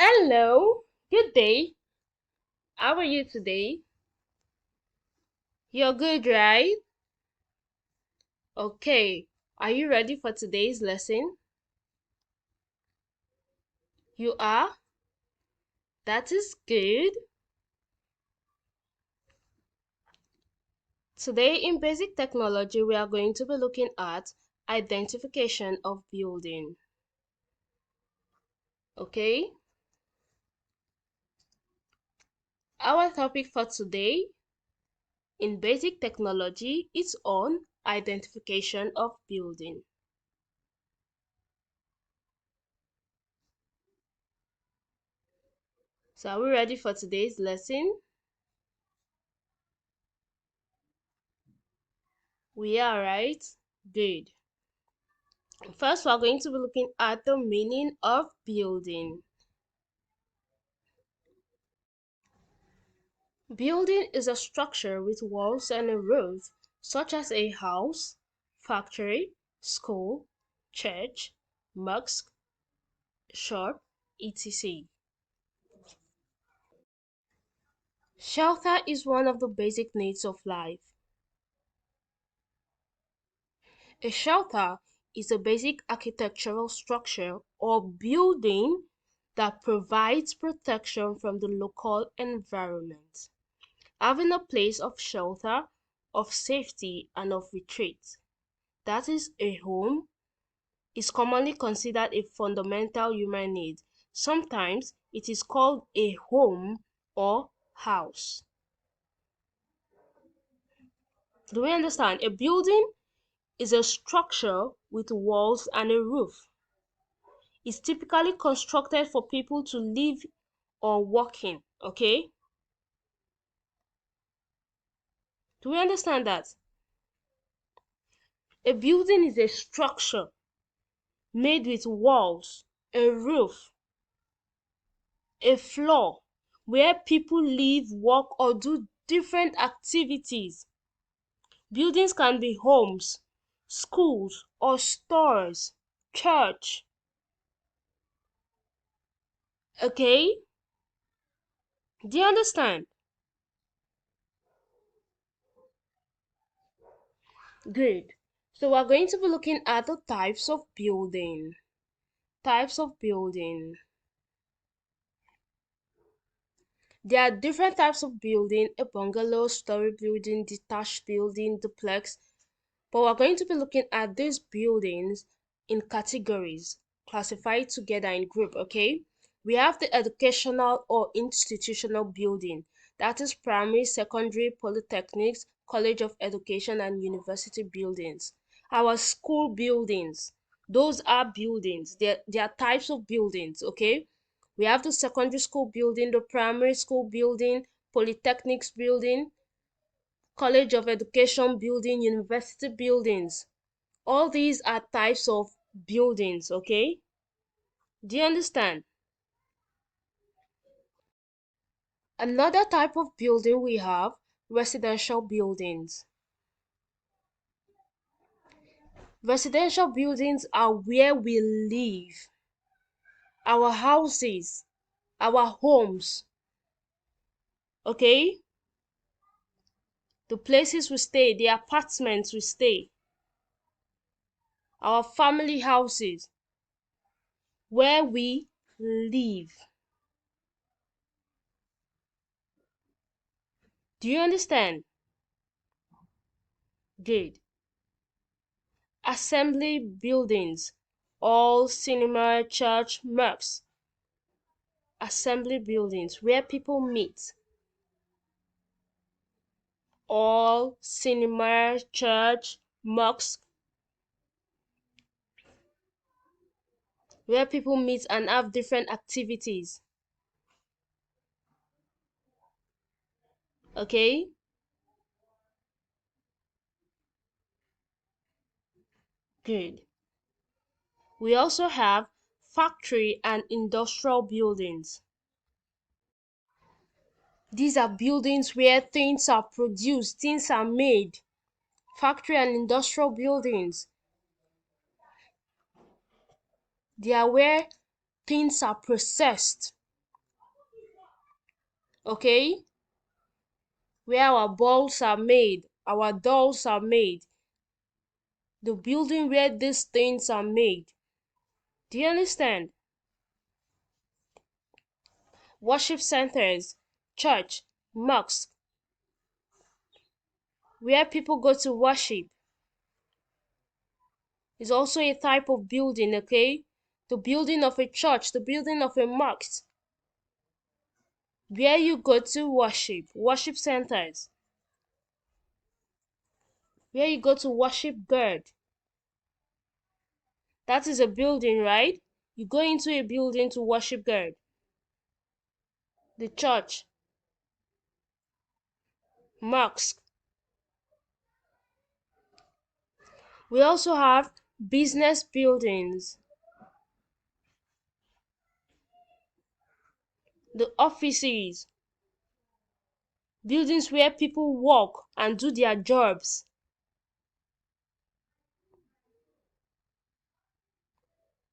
Hello, good day. How are you today? You're good, right? Okay, are you ready for today's lesson? You are? That is good. Today in basic technology, we are going to be looking at identification of building. Okay? Our topic for today in basic technology is on identification of building. So are we ready for today's lesson? We are, right? Good. First, we are going to be looking at the meaning of building. Building is a structure with walls and a roof, such as a house, factory, school, church, mosque, shop, etc. Shelter is one of the basic needs of life. A shelter is a basic architectural structure or building that provides protection from the local environment, having a place of shelter, of safety, and of retreat. That is, a home is commonly considered a fundamental human need. Sometimes it is called a home or house. Do we understand? A building is a structure with walls and a roof. It's typically constructed for people to live or work in. Okay? Do we understand that? A building is a structure made with walls, a roof, a floor where people live, work, or do different activities. Buildings can be homes, schools, or stores, church. Okay? Do you understand? Good. So we're going to be looking at the types of building. Types of building. There are different types of building: a bungalow, story building, detached building, duplex. But we're going to be looking at these buildings in categories, classified together in group, okay? We have the educational or institutional building, that is primary, secondary, polytechnics, college of education, and university buildings. Our school buildings, those are buildings. They are types of buildings, okay? We have the secondary school building, the primary school building, polytechnics building, college of education building, university buildings. All these are types of buildings, okay? Do you understand? Another type of building we have residential buildings. Residential buildings are where we live, our houses, our homes, okay? The places we stay, the apartments we stay, our family houses, where we live. Do you understand? Good. Assembly buildings, all cinema, church, mosques. Assembly buildings where people meet, all cinema, church, mosque, where people meet and have different activities. Okay? Good. We also have factory and industrial buildings. These are buildings where things are produced, things are made. Factory and industrial buildings. They are where things are processed. okay? Where our balls are made, our dolls are made, the building where these things are made. Do you understand? Worship centers, church, mosques, where people go to worship, is also a type of building, okay? The building of a church, the building of a mosque, where you go to worship, worship centers, where you go to worship God. That is a building, right? You go into a building to worship God. The church, mosque. We also have business buildings, the offices, buildings where people work and do their jobs.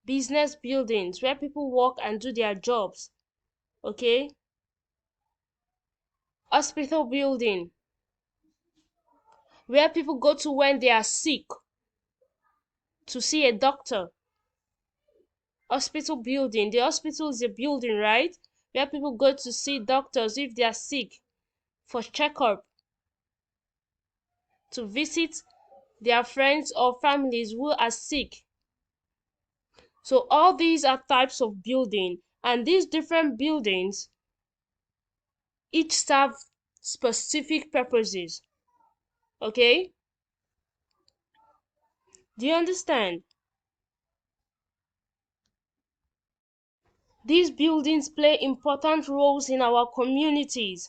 Business buildings where people work and do their jobs, okay? Hospital building, where people go to when they are sick to see a doctor. Hospital building, the hospital is a building, right? Where people go to see doctors if they are sick, for checkup, to visit their friends or families who are sick. So all these are types of building, and these different buildings each serve specific purposes, okay? Do you understand? These buildings play important roles in our communities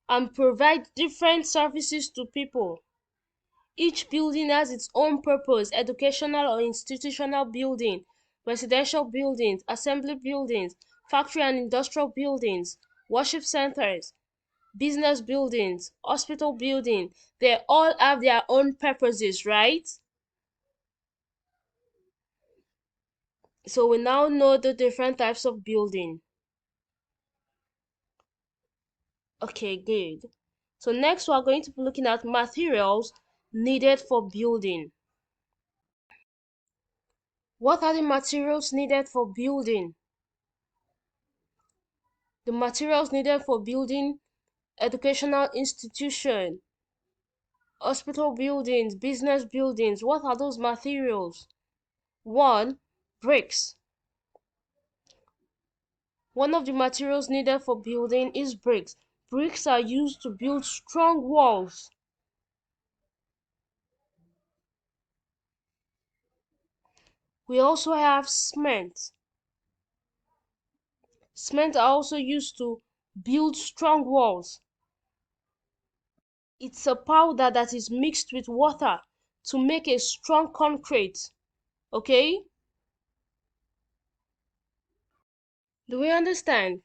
and provide different services to people. Each building has its own purpose: educational or institutional building, residential buildings, assembly buildings, factory and industrial buildings, worship centers, business buildings, hospital buildings. They all have their own purposes, right? So we now know the different types of building. Okay, good. So next we are going to be looking at materials needed for building. What are the materials needed for building? The materials needed for building educational institution, hospital buildings, business buildings. What are those materials? One, bricks. One of the materials needed for building is bricks. Bricks are used to build strong walls. We also have cement. Cement are also used to build strong walls. It's a powder that is mixed with water to make a strong concrete. Okay? Do we understand?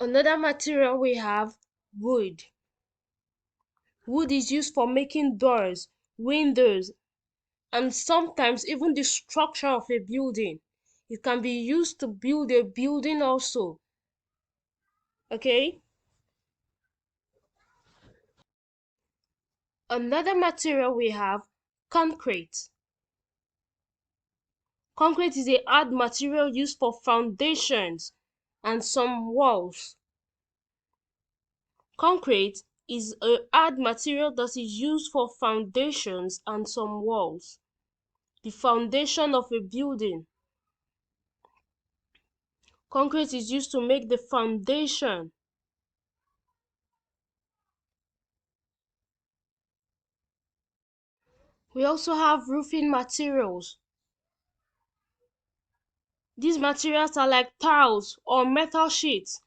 Another material we have, wood. Wood is used for making doors, windows, and sometimes even the structure of a building. It can be used to build a building also. Okay? Another material we have, concrete. Concrete is a hard material used for foundations and some walls. Concrete is a hard material that is used for foundations and some walls. The foundation of a building. Concrete is used to make the foundation. We also have roofing materials. These materials are like tiles or metal sheets.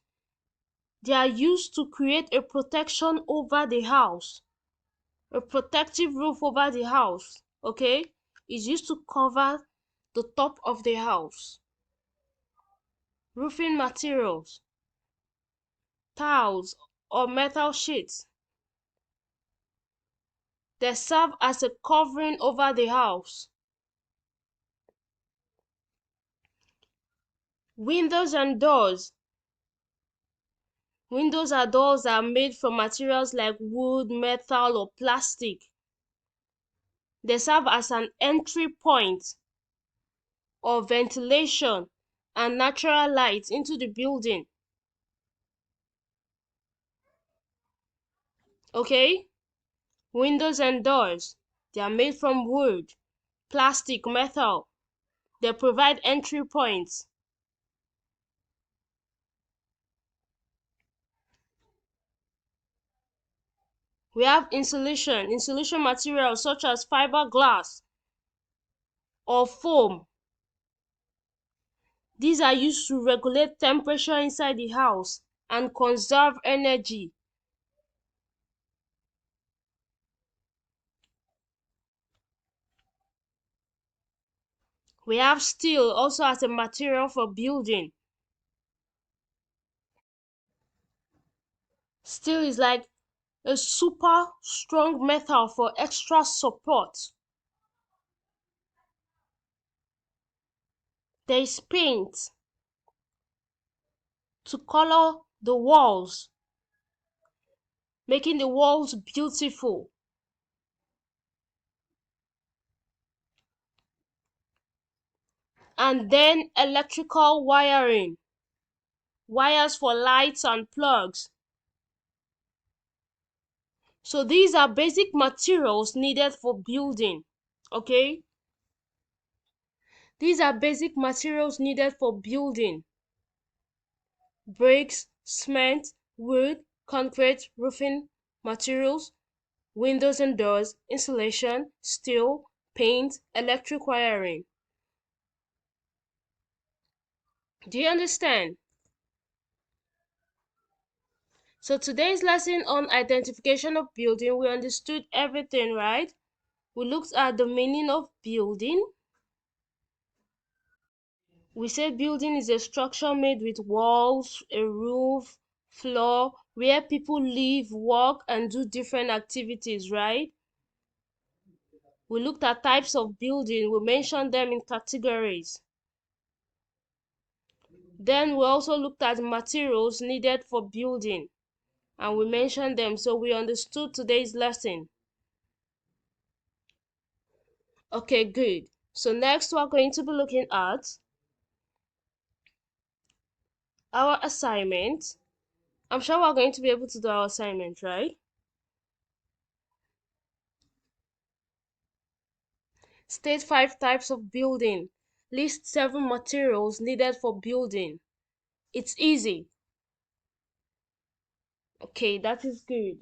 They are used to create a protection over the house, a protective roof over the house, okay? It's used to cover the top of the house. Roofing materials, tiles or metal sheets. They serve as a covering over the house. Windows and doors. Windows and doors are made from materials like wood, metal, or plastic. They serve as an entry point or ventilation and natural light into the building. Okay? Windows and doors, they are made from wood, plastic, metal. They provide entry points. We have insulation materials such as fiberglass or foam. These are used to regulate temperature inside the house and conserve energy. We have steel also as a material for building. Steel is like a super strong metal for extra support. There is paint to color the walls, making the walls beautiful. And then electrical wiring, wires for lights and plugs. So these are basic materials needed for building. Okay? These are basic materials needed for building. Bricks, cement, wood, concrete, roofing materials, windows and doors, insulation, steel, paint, electric wiring. Do you understand? So today's lesson on identification of building, we understood everything, right? We looked at the meaning of building. We said building is a structure made with walls, a roof, floor, where people live, work, and do different activities, right? We looked at types of building. We mentioned them in categories. Then we also looked at materials needed for building, and we mentioned them, so we understood today's lesson. Okay, good. So next we're going to be looking at our assignment. I'm sure we're going to be able to do our assignment, right? State 5 types of building. List 7 materials needed for building. It's easy. Okay, that is good.